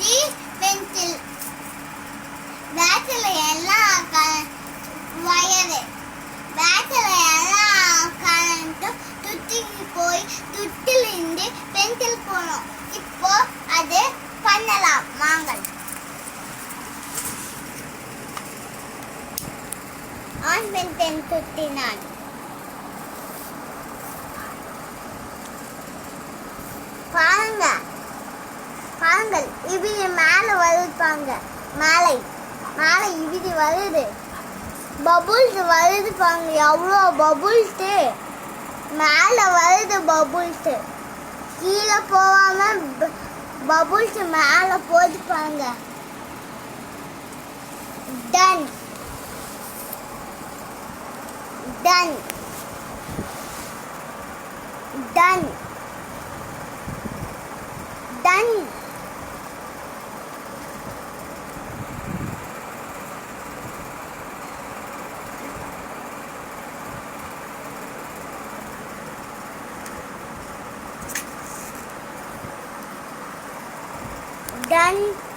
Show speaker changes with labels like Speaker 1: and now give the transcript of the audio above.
Speaker 1: தி pencil. பேட்ல எல்லாம் wire. பேட்ல எல்லாம் கரண்ட்டும் துட்டிக்கு போய் துட்டிலிருந்து பென்சில் போனோம். இப்போ அது பண்ணலாம் வாங்கள். ஆன் பென் துட்டினான். பாருங்க பாருங்கள், இப்படி மேல வருப்பாங்க. மேலே மேலே இப்படி வருது. பபுள்ஸ் வருது பாருங்க. எவ்வளோ பபுள்ஸ் மேல வருது. பபுள்ஸ் கீழே போகாம பபுள்ஸ் மேல போது பாருங்க. Done done done done. Done.